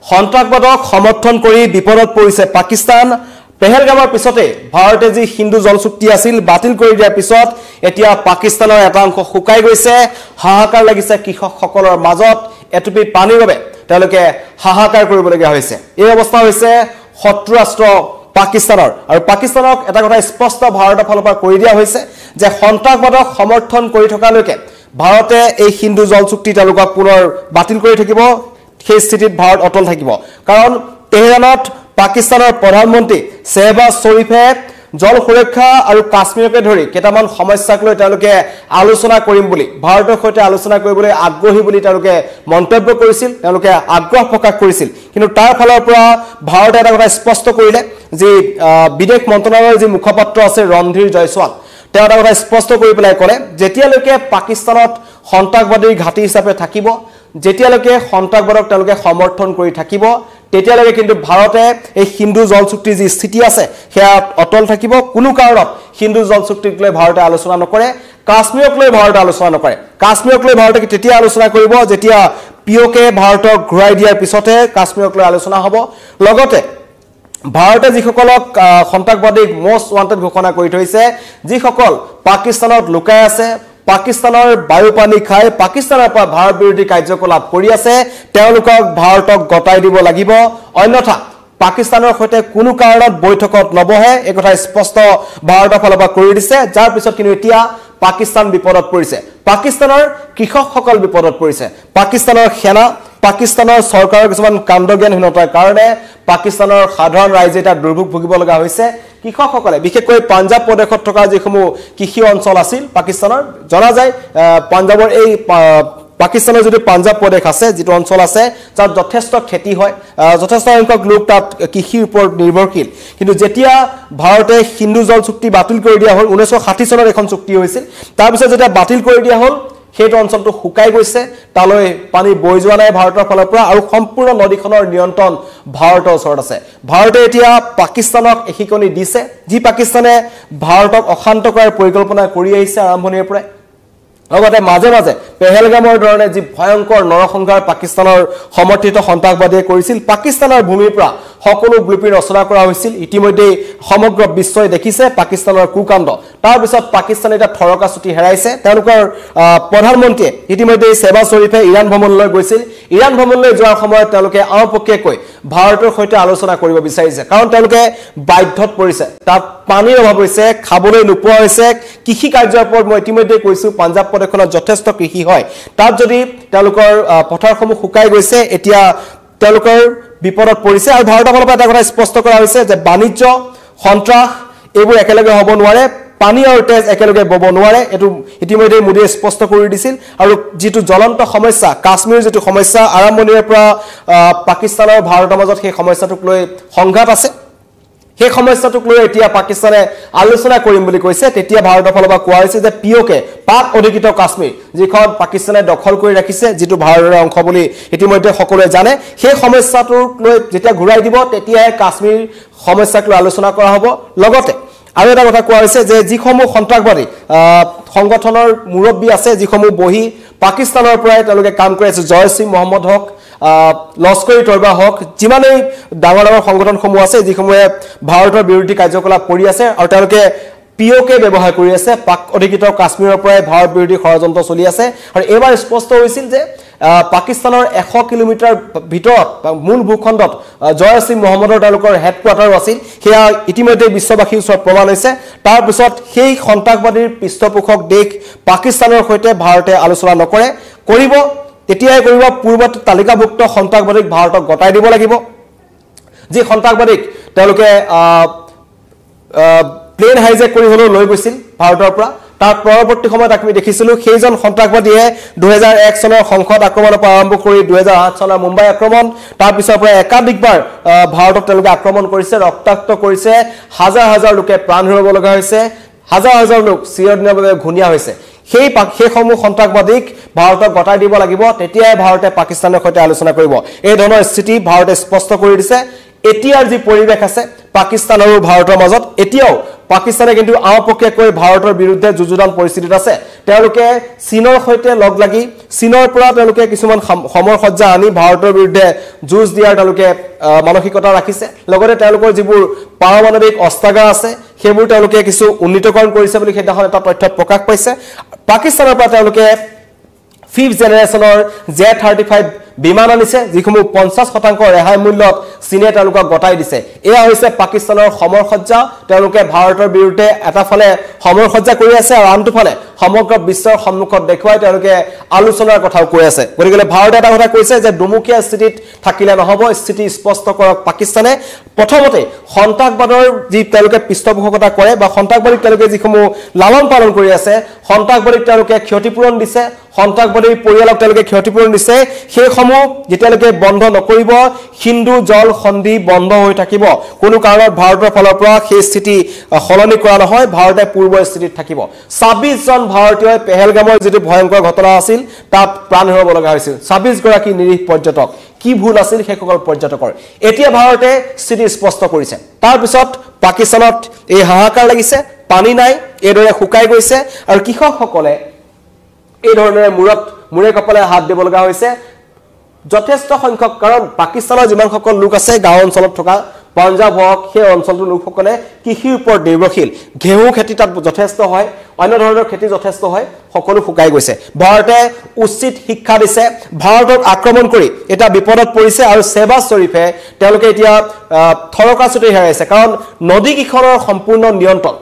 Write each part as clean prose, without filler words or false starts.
সন্ত্ৰাসবাদক সমৰ্থন কৰি বিপদত পৰিছে পাকিস্তান পেহেলগামৰ পিছতে ভাৰতে যি হিন্দু জল চুক্তি আছিল বাতিল কৰি দিয়াৰ পিছত এতিয়া পাকিস্তানৰ এটা অংশ শুকাই গৈছে হাহাকাৰ লাগিছে কৃষকসকলৰ মাজত এটুপি পানীৰ বাবে তেওঁলোকে হাহাকাৰ কৰিবলগীয়া হৈছে এই অৱস্থা হৈছে শত্ৰু ৰাষ্ট্ৰ পাকিস্তানৰ আৰু পাকিস্তানক এটা কথা স্পষ্ট ভাৰতৰ ফালৰ পৰা কৰি দিয়া হৈছে যে সন্ত্ৰাসবাদক সমৰ্থন কৰি থকালৈকে ভাৰতে এই হিন্দু জল চুক্তি তেওঁলোকক পুনৰ বাতিল কৰি থাকিব সেই স্থিতিত ভাৰত অটল থাকিব কাৰণ তেহৰানত পাকিস্তানৰ প্ৰধানমন্ত্ৰী শ্বাহবাজ শ্বৰীফে জল সুৰক্ষা আৰু কাশ্মীৰকে ধৰি কেইটামান সমস্যাক লৈ তেওঁলোকে আলোচনা কৰিম বুলি ভাৰতৰ সৈতে আলোচনা কৰিবলৈ আগ্ৰহী বুলি তেওঁলোকে মন্তব্য কৰিছিল তেওঁলোকে আগ্ৰহ প্ৰকাশ কৰিছিল কিন্তু তাৰ ফালৰ পৰা ভাৰতে এটা কথা স্পষ্ট কৰিলে যে বিদেশ মন্ত্ৰালয়ৰ যি মুখপাত্ৰ আছে ৰণধীৰ জয়সৱাল তেওঁ এটা কথা স্পষ্ট কৰি পেলাই ক'লে যেতিয়ালৈকে পাকিস্তানত সন্ত্ৰাসবাদীৰ ঘাটি হিচাপে থাকিব যেতিয়ালৈকে সন্ত্ৰাসবাদক তেওঁলোকে সমৰ্থন কৰি থাকিব তেতিয়ালৈকে কিন্তু ভাৰতে এই হিন্দু জল চুক্তিৰ যি স্থিতি আছে সেয়া অটল থাকিব কোনো কাৰণত হিন্দু জল চুক্তিক লৈ ভাৰতে আলোচনা নকৰে কাশ্মীৰক লৈ ভাৰতে আলোচনা নকৰে কাশ্মীৰক লৈ ভাৰতে তেতিয়া আলোচনা কৰিব যেতিয়া পিঅকে ভাৰতক ঘূৰাই দিয়াৰ পিছতে কাশ্মীৰক লৈ আলোচনা হ'ব লগতে ভাৰতে যিসকলক সন্ত্ৰাসবাদীক মোষ্ট ওৱান্টেড ঘোষণা কৰি থৈছে যিসকল পাকিস্তানত লুকাই আছে পাকিস্তানৰ বায়ু পানী খাই পাকিস্তানৰ পৰা ভাৰত বিৰোধী কাৰ্যকলাপ কৰি আছে তেওঁলোকক ভাৰতক গতাই দিব লাগিব অন্যথা পাকিস্তানৰ সৈতে কোনো কাৰণত বৈঠকত নবহে এই কথা স্পষ্ট ভাৰতৰ ফালৰ পৰা কৰি দিছে যাৰ পিছত কিন্তু এতিয়া পাকিস্তান বিপদত পৰিছে পাকিস্তানৰ কৃষকসকল বিপদত পৰিছে পাকিস্তানৰ সেনা পাকিস্তানৰ চৰকাৰৰ কিছুমান কাণ্ডজ্ঞানহীনতাৰ কাৰণে পাকিস্তানৰ সাধাৰণ ৰাইজে এটা দুৰ্ভোগ ভুগিব লগা হৈছে কৃষকসকলে বিশেষকৈ পাঞ্জাব প্ৰদেশত থকা যিসমূহ কৃষি অঞ্চল আছিল পাকিস্তানৰ জনা যায় পাঞ্জাবৰ এই পাকিস্তানৰ যদি পাঞ্জাব প্ৰদেশ আছে যেটো অঞ্চল আছে যাৰ যথেষ্ট খেতি হয় যথেষ্ট সংখ্যক লোক তাত কৃষিৰ ওপৰত নিৰ্ভৰশীল কিন্তু যেতিয়া ভাৰতে হিন্দু জল চুক্তি বাতিল কৰি দিয়া হ'ল 1960 চনত এখন চুক্তি হৈছিল তাৰ পিছত যেতিয়া বাতিল কৰি দিয়া হ'ল সেইটো অঞ্চলটো শুকাই গৈছে তালৈ পানী বৈ যোৱা নাই ভাৰতৰ ফালৰ পৰা আৰু সম্পূৰ্ণ নদীখনৰ নিয়ন্ত্ৰণ ভাৰতৰ ওচৰত আছে ভাৰতে এতিয়া পাকিস্তানক এখিকনি দিছে যি পাকিস্তানে ভাৰতক অশান্ত কৰাৰ পৰিকল্পনা কৰি আহিছে আৰম্ভণিৰ পৰা লগতে মাজে মাজে পেহেলগামৰ ধৰণে যি ভয়ংকৰ নৰসংহাৰ পাকিস্তানৰ সমৰ্থিত সন্ত্ৰাসবাদীয়ে কৰিছিল পাকিস্তানৰ ভূমিৰ পৰা সকলো ব্লুপ্ৰিণ্ট ৰচনা কৰা হৈছিল ইতিমধ্যে সমগ্ৰ বিশ্বই দেখিছে পাকিস্তানৰ কুকাণ্ড তাৰ পিছত পাকিস্তানে এটা থৰকা চুটি হেৰাইছে তেওঁলোকৰ প্ৰধানমন্ত্ৰীয়ে ইতিমধ্যে শ্বাহবাজ শ্বৰীফে ইৰাণ ভ্ৰমণলৈ গৈছিল ইৰাণ ভ্ৰমণলৈ যোৱাৰ সময়ত তেওঁলোকে আওপকীয়াকৈ ভাৰতৰ সৈতে আলোচনা কৰিব বিচাৰিছে কাৰণ তেওঁলোকে বাধ্যত পৰিছে তাত পানীৰ অভাৱ হৈছে খাবলৈ নোপোৱা হৈছে কৃষি কাৰ্যৰ ওপৰত মই ইতিমধ্যে কৈছো পাঞ্জাব প্ৰদেশত যথেষ্ট কৃষি হয় তাত যদি তেওঁলোকৰ পথাৰসমূহ শুকাই গৈছে এতিয়া তেওঁলোকৰ বিপদত পৰিছে আৰু ভাৰতৰ ফালৰ পৰা এটা কথা স্পষ্ট কৰা হৈছে যে বাণিজ্য সন্ত্ৰাস এইবোৰ একেলগে হ'ব নোৱাৰে পানী আৰু তেজ একেলগে বব নোৱাৰে এটো ইতিমধ্যে মোদীয়ে স্পষ্ট কৰি দিছিল আৰু যেটো জ্বলন্ত সমস্যা কাশ্মীৰৰ যেটো সমস্যা আৰম্ভণিৰ পৰা পাকিস্তানৰ ভাৰতৰ মাজত সেই সমস্যাটোক লৈ সংঘাত আছে সেই সমস্যাটোক লৈ এতিয়া পাকিস্তানে আলোচনা কৰিম বুলি কৈছে তেতিয়া ভাৰতৰ ফালৰ পৰা কোৱা হৈছে যে পিঅকে পাক অধিকৃত কাশ্মীৰ যিখন পাকিস্তানে দখল কৰি ৰাখিছে যেটো ভাৰতৰ অংশ বুলি ইতিমধ্যে সকলোৱে জানে সেই সমস্যাটোক লৈ যেতিয়া ঘূৰাই দিব তেতিয়া কাশ্মীৰ সমস্যাক লৈ আলোচনা কৰা হ'ব লগতে আৰু এটা কথা কোৱা হৈছে যে যিসমূহ সন্ত্ৰাসবাদী সংগঠনৰ মুৰব্বী আছে যিসমূহ বহি পাকিস্তানৰ পৰাই তেওঁলোকে কাম কৰি আছে জয়সি মোহাম্মদ হক লস্কৰী তৰবা হক যিমানেই ডাঙৰ সংগঠনসমূহ আছে যিসমূহে ভাৰতৰ বিৰোধী কাৰ্যকলাপ কৰি আছে আৰু তেওঁলোকে পিঅকে ব্যৱহাৰ কৰি আছে পাক অধিকৃত কাশ্মীৰৰ পৰাই ভাৰত বিৰোধী ষড়যন্ত্ৰ চলি আছে আৰু এবাৰ স্পষ্ট হৈছিল যে পাকিস্তানৰ 100 কিলোমিটাৰ ভিতৰত মূল ভূখণ্ডত জয়সি মোহাম্মদৰ তেওঁলোকৰ হেডকোৱাৰ্টাৰ আছিল সেয়া ইতিমধ্যে বিশ্ববাসীৰ ওচৰত প্ৰমাণ হৈছে তাৰ পিছত সেই সন্ত্ৰাসবাদীৰ পৃষ্ঠপোষক দেশ পাকিস্তানৰ সৈতে ভাৰতে আলোচনা নকৰে কৰিব তেতিয়াই কৰিব পূৰ্বত তালিকাভুক্ত সন্ত্ৰাসবাদীক ভাৰতক গতাই দিব লাগিব যি সন্ত্ৰাসবাদীক তেওঁলোকে প্লেন হাইজেক কৰি হলো লৈ গৈছিল ভাৰতৰ পৰা তাৰ পৰৱৰ্তী সময়ত আমি দেখিছিলো সেইজন সন্ত্ৰাসবাদীয়ে 2001 চনৰ সংসদ আক্ৰমণৰ পৰা আৰম্ভ কৰি 2008 চনৰ মুম্বাই আক্ৰমণ তাৰ পিছৰ পৰা একাধিকবাৰ ভাৰতক তেওঁলোকে আক্ৰমণ কৰিছে ৰক্তাক্ত কৰিছে হাজাৰ হাজাৰ লোকে প্ৰাণ হেৰুৱাব লগা হৈছে হাজাৰ হাজাৰ লোক চিৰদিনৰ বাবে ঘুনিয়া হৈছে সেই সমূহ সন্ত্ৰাসবাদীক ভাৰতক গতাই দিব লাগিব তেতিয়াই ভাৰতে পাকিস্তানৰ সৈতে আলোচনা কৰিব এই ধৰণৰ স্থিতি ভাৰতে স্পষ্ট কৰি দিছে এতিয়াৰ যি পৰিবেশ আছে পাকিস্তান আৰু ভাৰতৰ মাজত এতিয়াও পাকিস্তানে কিন্তু আওপকীয়াকৈ ভাৰতৰ বিৰুদ্ধে যুঁজুদান পৰিস্থিতিত আছে তেওঁলোকে চীনৰ সৈতে লগ লাগি চীনৰ পৰা তেওঁলোকে কিছুমান সমৰ সজ্জা আনি ভাৰতৰ বিৰুদ্ধে যুঁজ দিয়াৰ তেওঁলোকে মানসিকতা ৰাখিছে লগতে তেওঁলোকৰ যিবোৰ পাৰমাণৱিক অস্ত্ৰাগাৰ আছে সেইবোৰ তেওঁলোকে কিছু উন্নীতকৰণ কৰিছে বুলি সেইদিনাখন এটা তথ্য প্ৰকাশ পাইছে পাকিস্তানৰ পৰা তেওঁলোকে 5th জেনাৰেশনৰ Z35 বিমান আনিছে যিসমূহ 50% ৰেহাই মূল্যত চীনে তেওঁলোকক গটাই দিছে এয়া হৈছে পাকিস্তানৰ সমৰ সজ্জা তেওঁলোকে ভাৰতৰ বিৰুদ্ধে এটা ফালে সমৰ সজ্জা কৰি আছে আৰু আনটো ফালে সমগ্ৰ বিশ্বৰ সন্মুখত দেখুৱাই তেওঁলোকে আলোচনাৰ কথাও কৈ আছে গতিকে ভাৰতে এটা কথা কৈছে যে দুমুখীয়া স্থিতিত থাকিলে নহব স্থিতি স্পষ্ট কৰক পাকিস্তানে প্ৰথমতে সন্ত্ৰাসবাদৰ যি তেওঁলোকে পৃষ্ঠপোষকতা কৰে বা সন্ত্ৰাসবাদীক তেওঁলোকে যিসমূহ লালন পালন কৰি আছে সন্ত্ৰাসবাদীক তেওঁলোকে ক্ষতিপূৰণ দিছে সন্ত্ৰাসবাদী পৰিয়ালক তেওঁলোকে ক্ষতিপূৰণ দিছে সেই সমূহ যেতিয়ালৈকে বন্ধ নকৰিব হিন্দু জল সন্ধি বন্ধ হৈ থাকিব কোনো কাৰণত ভাৰতৰ ফালৰ পৰা সেই স্থিতি সলনি কৰা নহয় ভাৰতে পূৰ্বৰ স্থিতিত থাকিব 26 জন ভাৰতীয় পেহেলগামৰ যেটো ভয়ংকৰ ঘটনা আছিল তাত প্ৰাণ হেৰুৱাব লগা হৈছিল 26 গৰাকী নিৰীহ পৰ্যটক কি ভুল আছিল হেককল পৰ্যটকৰ এতিয়া ভাৰতে স্থিতি স্পষ্ট কৰিছে তাৰ পিছত পাকিস্তানত এই হাহাকাৰ লাগিছে পানী নাই এদৰে শুকাই গৈছে আৰু কৃষকসকলে এই ধৰণে মুৰে কপালে হাত দিব লগা হৈছে যথেষ্ট সংখ্যক কাৰণ পাকিস্তানৰ যিমান সকল লোক আছে গাঁও অঞ্চলত থকা পাঞ্জাব হক সেই অঞ্চলটোৰ লোকসকলে কৃষিৰ ওপৰত নিৰ্ভৰশীল ঘেঁহু খেতি তাত যথেষ্ট হয় অন্য ধৰণৰ খেতি যথেষ্ট হয় সকলো শুকাই গৈছে ভাৰতে উচিত শিক্ষা দিছে ভাৰতক আক্ৰমণ কৰি এটা বিপদত পৰিছে আৰু সেবা শ্বৰীফে তেওঁলোকে এতিয়া থৰকাচুটি হেৰাইছে কাৰণ নদী কিখনৰ সম্পূৰ্ণ নিয়ন্ত্ৰণ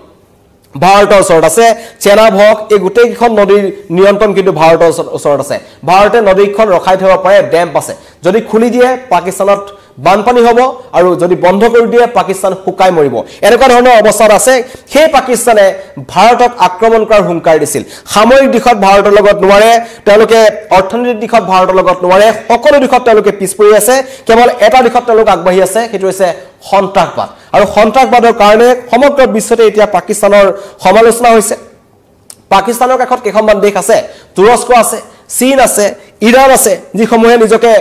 ভাৰতৰ ওচৰত আছে চেনাব হক এই গোটেই কিখন নদীৰ নিয়ন্ত্ৰণ কিন্তু ভাৰতৰ ওচৰত আছে ভাৰতে নদীখন ৰখাই থব পাৰে ডেম আছে যদি খুলি দিয়ে পাকিস্তানত বানপানী হ'ব আৰু যদি বন্ধ কৰি দিয়ে পাকিস্তান শুকাই মৰিব এনেকুৱা ধৰণৰ অৱস্থা আছে সেই পাকিস্তানে ভাৰতক আক্ৰমণ কৰাৰ হুংকাৰ দিছিল সামৰিক দিশত ভাৰতৰ লগত নোৱাৰে তেওঁলোকে অৰ্থনৈতিক দিশত ভাৰতৰ লগত নোৱাৰে সকলো দিশত তেওঁলোকে পিছ পৰি আছে কেৱল এটা দিশত তেওঁলোক আগবাঢ়ি আছে সেইটো হৈছে সন্ত্ৰাসবাদ আৰু সন্ত্ৰাসবাদৰ কাৰণে সমগ্ৰ বিশ্বতে এতিয়া পাকিস্তানৰ সমালোচনা হৈছে পাকিস্তানৰ কাষত কেইখনমান দেশ আছে তুৰস্ক আছে চীন আছে ইৰাণ আছে যিসমূহে নিজকে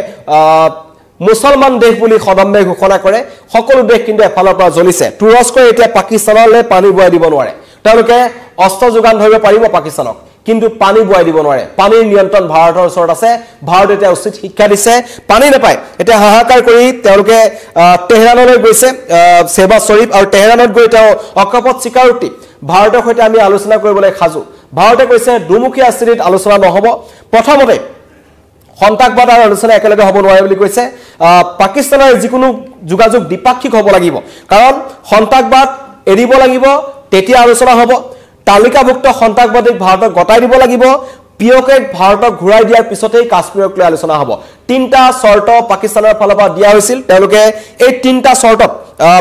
মুছলমান দেশ বুলি সদম্বে ঘোষণা কৰে সকলো দেশ কিন্তু এফালৰ পৰা জ্বলিছে তুৰস্কই এতিয়া পাকিস্তানলৈ পানী বয়াই দিব নোৱাৰে তেওঁলোকে অস্ত্ৰ যোগান ধৰিব পাৰিব পাকিস্তানক কিন্তু পানী বয়াই দিব নোৱাৰে পানীৰ নিয়ন্ত্ৰণ ভাৰতৰ ওচৰত আছে ভাৰতে এতিয়া উচিত শিক্ষা দিছে পানী নাপায় এতিয়া হাহাকাৰ কৰি তেওঁলোকে তেহৰানলৈ গৈছে সেবা শ্বৰীফ আৰু তেহৰানত গৈ তেওঁ অকপট স্বীকাৰোক্তি ভাৰতৰ সৈতে আমি আলোচনা কৰিবলৈ খাজু ভাৰতে কৈছে দুমুখীয়া স্থিতিত আলোচনা নহব প্ৰথমতে সন্ত্ৰাসবাদ আৰু আলোচনা একেলগে হ'ব নোৱাৰে বুলি কৈছে পাকিস্তানৰ যিকোনো যোগাযোগ দ্বিপাক্ষিক হ'ব লাগিব কাৰণ সন্ত্ৰাসবাদ এৰিব লাগিব তেতিয়া আলোচনা হ'ব তালিকাভুক্ত সন্ত্ৰাসবাদীক ভাৰতক গটাই দিব লাগিব পিঅকে ভাৰতক ঘূৰাই দিয়াৰ পিছতেই কাশ্মীৰক লৈ আলোচনা হ'ব তিনটা শৰ্ত পাকিস্তানৰ ফালৰ পৰা দিয়া হৈছিল তেওঁলোকে এই তিনটা শৰ্তত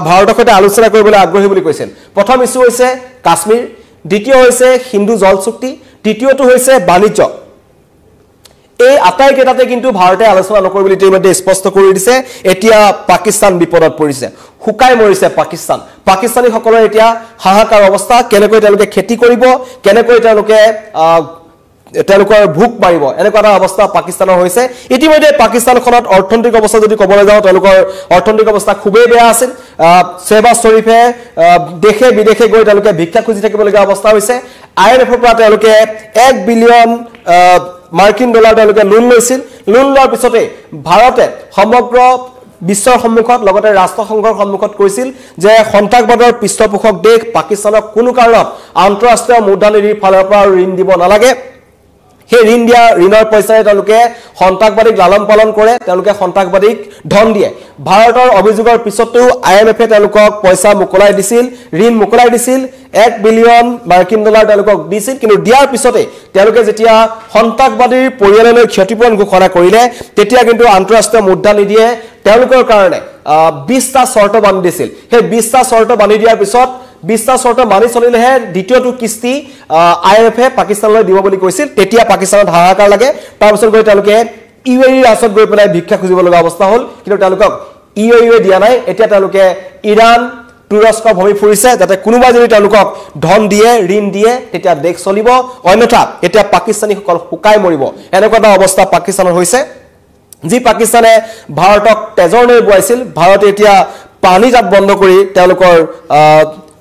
ভাৰতৰ সৈতে আলোচনা কৰিবলৈ আগ্ৰহী বুলি কৈছিল প্ৰথম ইস্যু হৈছে কাশ্মীৰ দ্বিতীয় হৈছে হিন্দু জল চুক্তি তৃতীয়টো হৈছে বাণিজ্য এই আটাইকেইটাতে কিন্তু ভাৰতে আলোচনা নকৰিবলৈ ইতিমধ্যে স্পষ্ট কৰি দিছে এতিয়া পাকিস্তান বিপদত পৰিছে শুকাই মৰিছে পাকিস্তানী সকলৰ এতিয়া হাহাকাৰ অৱস্থা কেনেকৈ তেওঁলোকে খেতি কৰিব কেনেকৈ তেওঁলোকৰ ভুক মাৰিব এনেকুৱা এটা অৱস্থা পাকিস্তানৰ হৈছে ইতিমধ্যে পাকিস্তানখনত অৰ্থনৈতিক অৱস্থা যদি ক'বলৈ যাওঁ তেওঁলোকৰ অৰ্থনৈতিক অৱস্থা খুবেই বেয়া আছিল সেবা শ্বৰীফে দেশে বিদেশে গৈ তেওঁলোকে ভিক্ষা খুজি থাকিবলগীয়া অৱস্থা হৈছে IMFৰ পৰা তেওঁলোকে 1 বিলিয়ন মাৰ্কিন ডলাৰ তেওঁলোকে লোন লৈছিল লোন লোৱাৰ পিছতে ভাৰতে সমগ্ৰ বিশ্বৰ সন্মুখত লগতে ৰাষ্ট্ৰসংঘৰ সন্মুখত কৈছিল যে সন্ত্ৰাসবাদৰ পৃষ্ঠপোষক দেশ পাকিস্তানক কোনো কাৰণত আন্তঃৰাষ্ট্ৰীয় মুদ্ৰানিধিৰ ফালৰ পৰা ঋণ দিব নালাগে সেই ঋণৰ পইচাৰে তেওঁলোকে সন্ত্ৰাসবাদীক লালন পালন কৰে তেওঁলোকে সন্ত্ৰাসবাদীক ধন দিয়ে ভাৰতৰ অভিযোগৰ পিছতো IMFে তেওঁলোকক পইচা মুকলাই দিছিল ঋণ মুকলাই দিছিল 1 বিলিয়ন মাৰ্কিন ডলাৰ তেওঁলোকক দিছিল কিন্তু দিয়াৰ পিছতে তেওঁলোকে যেতিয়া সন্ত্ৰাসবাদীৰ পৰিয়াললৈ ক্ষতিপূৰণ ঘোষণা কৰিলে তেতিয়া কিন্তু আন্তঃৰাষ্ট্ৰীয় মুদ্ৰা নিদিয়ে তেওঁলোকৰ কাৰণে 20টা শৰ্ত বান্ধি দিছিল সেই 20টা শৰ্ত বান্ধি দিয়াৰ পিছত 20টা শৰ্ত মানি চলিলেহে দ্বিতীয়টো কিস্তি IMFে পাকিস্তানলৈ দিব বুলি কৈছিল তেতিয়া পাকিস্তানত হাহাকাৰ লাগে তাৰ পিছত গৈ তেওঁলোকে UAE ৰাষ্ট্ৰত গৈ পেলাই ভিক্ষা খুজিব লগা অৱস্থা হ'ল কিন্তু তেওঁলোকক UAE দিয়া নাই এতিয়া তেওঁলোকে ইৰাণ তুৰস্ক ভূমি ফুৰিছে যাতে কোনোবা যদি তেওঁলোকক ধন দিয়ে ঋণ দিয়ে তেতিয়া দেশ চলিব অন্যথা এতিয়া পাকিস্তানীসকল শুকাই মৰিব এনেকুৱা এটা অৱস্থা পাকিস্তানৰ হৈছে যি পাকিস্তানে ভাৰতক তেজৰ নৈ বুৱাইছিল ভাৰতে এতিয়া পানী জাত বন্ধ কৰি তেওঁলোকৰ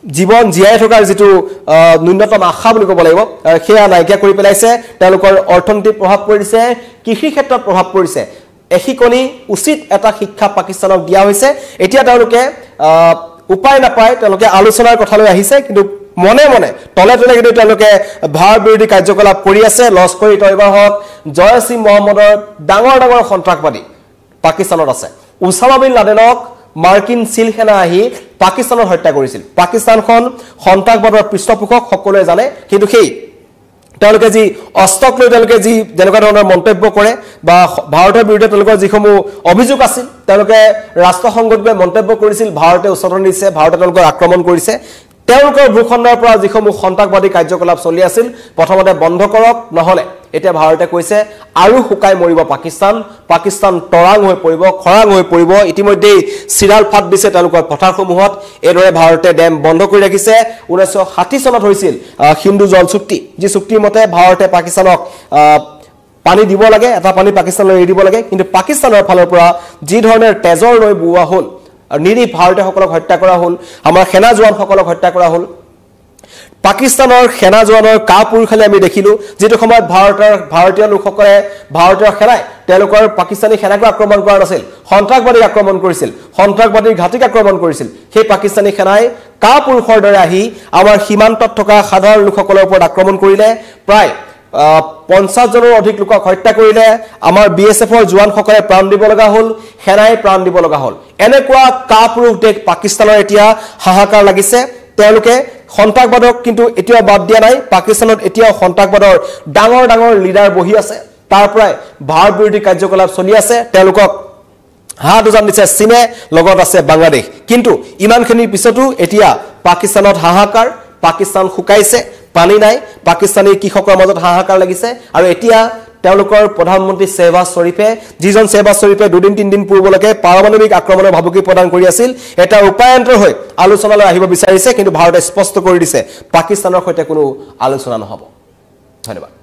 জীৱন জীয়াই থকাৰ যেটো ন্যূনতম আশা বুলি ক'ব লাগিব সেয়া নাইকিয়া কৰি পেলাইছে তেওঁলোকৰ অৰ্থনৈতিক প্ৰভাৱ পৰিছে কৃষি ক্ষেত্ৰত প্ৰভাৱ পৰিছে এখিকনি উচিত এটা শিক্ষা পাকিস্তানক দিয়া হৈছে এতিয়া তেওঁলোকে উপায় নাপায় তেওঁলোকে আলোচনাৰ কথালৈ আহিছে কিন্তু মনে মনে তলে তলে কিন্তু তেওঁলোকে ভাৰত বিৰোধী কাৰ্যকলাপ কৰি আছে লস্কৰী তয়বাৰ হক জয়সি মহম্মদৰ ডাঙৰ ডাঙৰ সন্ত্ৰাসবাদী পাকিস্তানত আছে উসামা বিন লাদেনক মাৰ্কিন সিল সেনা আহি পাকিস্তানত হত্যা কৰিছিল পাকিস্তানখন সন্ত্ৰাসবাদৰ পৃষ্ঠপোষক সকলোৱে জানে কিন্তু সেই তেওঁলোকে যি অস্ত্ৰক লৈ তেওঁলোকে যি যেনেকুৱা ধৰণৰ মন্তব্য কৰে বা ভাৰতৰ বিৰুদ্ধে তেওঁলোকৰ যিসমূহ অভিযোগ আছিল তেওঁলোকে ৰাষ্ট্ৰসংঘত গৈ মন্তব্য কৰিছিল ভাৰতে উচতনি দিছে ভাৰতে তেওঁলোকক আক্ৰমণ কৰিছে তেওঁলোকৰ ভূখণ্ডৰ পৰা যিসমূহ সন্ত্ৰাসবাদী কাৰ্যকলাপ চলি আছিল প্ৰথমতে বন্ধ কৰক নহলে এতিয়া ভাৰতে কৈছে আৰু হুকাই মৰিব পাকিস্তান তৰাং হৈ পৰিব খৰাং হৈ পৰিব ইতিমধ্যে সিৰাল ফাট দিছে তেওঁলোকৰ পথাৰসমূহত এদৰে ভাৰতে ডেম বন্ধ কৰি ৰাখিছে 1960 চনত হৈছিল হিন্দু জল চুক্তি যি চুক্তিৰ মতে ভাৰতে পাকিস্তানক পানী দিব লাগে এটা পানী পাকিস্তানলৈ এৰি দিব লাগে কিন্তু পাকিস্তানৰ ফালৰ পৰা যি ধৰণৰ তেজৰ নৈ বুৱা হল নিৰি ভাৰতে সকলক হত্যা কৰা হল আমাৰ সেনা জোৱান সকলক হত্যা কৰা হল পাকিস্তানৰ সেনা জোৱানৰ কাপুৰখালি আমি দেখিলো যেটো সময়ত ভাৰতীয় লোকসকলে ভাৰতীয় সেনাই তেওঁলোকৰ পাকিস্তানী সেনাক আক্ৰমণ কৰা নাছিল সন্ত্ৰাসবাদীক আক্ৰমণ কৰিছিল সন্ত্ৰাসবাদীৰ ঘাটিক আক্ৰমণ কৰিছিল সেই পাকিস্তানী সেনাই কাপুৰখৰ দৰে আহি আমাৰ সীমান্তত থকা সাধাৰণ লোকসকলৰ ওপৰত আক্ৰমণ কৰিলে প্ৰায় 50 জনৰ অধিক লোকক হত্যা কৰিলে আমাৰ বিএসএফৰ জোৱানসকলে প্ৰাণ দিব লগা হল সেনাই প্ৰাণ দিব লগা হল এনেকুৱা কাপুৰুষ দেশ পাকিস্তানৰ এতিয়া হাহাকাৰ লাগিছে তেওঁলোকে সন্ত্ৰাসবাদক কিন্তু এতিয়া বাদ দিয়া নাই পাকিস্তানত এতিয়া সন্ত্ৰাসবাদৰ ডাঙৰ ডাঙৰ লিডাৰ বহি আছে তাৰ পৰাই ভাৰত বিৰোধী কাৰ্যকলাপ চলি আছে তেওঁলোকক হাত উজান দিছে চীনে লগত আছে বাংলাদেশ কিন্তু ইমানখিনিৰ পিছতো এতিয়া পাকিস্তানত হাহাকাৰ পাকিস্তান শুকাইছে পানী নাই পাকিস্তানী কৃষকৰ মাজত হাহাকাৰ লাগিছে আৰু এতিয়া তেওঁলোকৰ প্ৰধানমন্ত্ৰী শেহবাজ শৰীফে যিজন শেহবাজ শৰীফে দুদিন তিনদিন পূৰ্বলৈকে পাৰমাণৱিক আক্ৰমণৰ ভাবুকি প্ৰদান কৰি আছিল এটা উপায়ন্তৰ হৈ আলোচনালৈ আহিব বিচাৰিছে কিন্তু ভাৰতে স্পষ্ট কৰি দিছে পাকিস্তানৰ সৈতে কোনো আলোচনা নহব ধন্যবাদ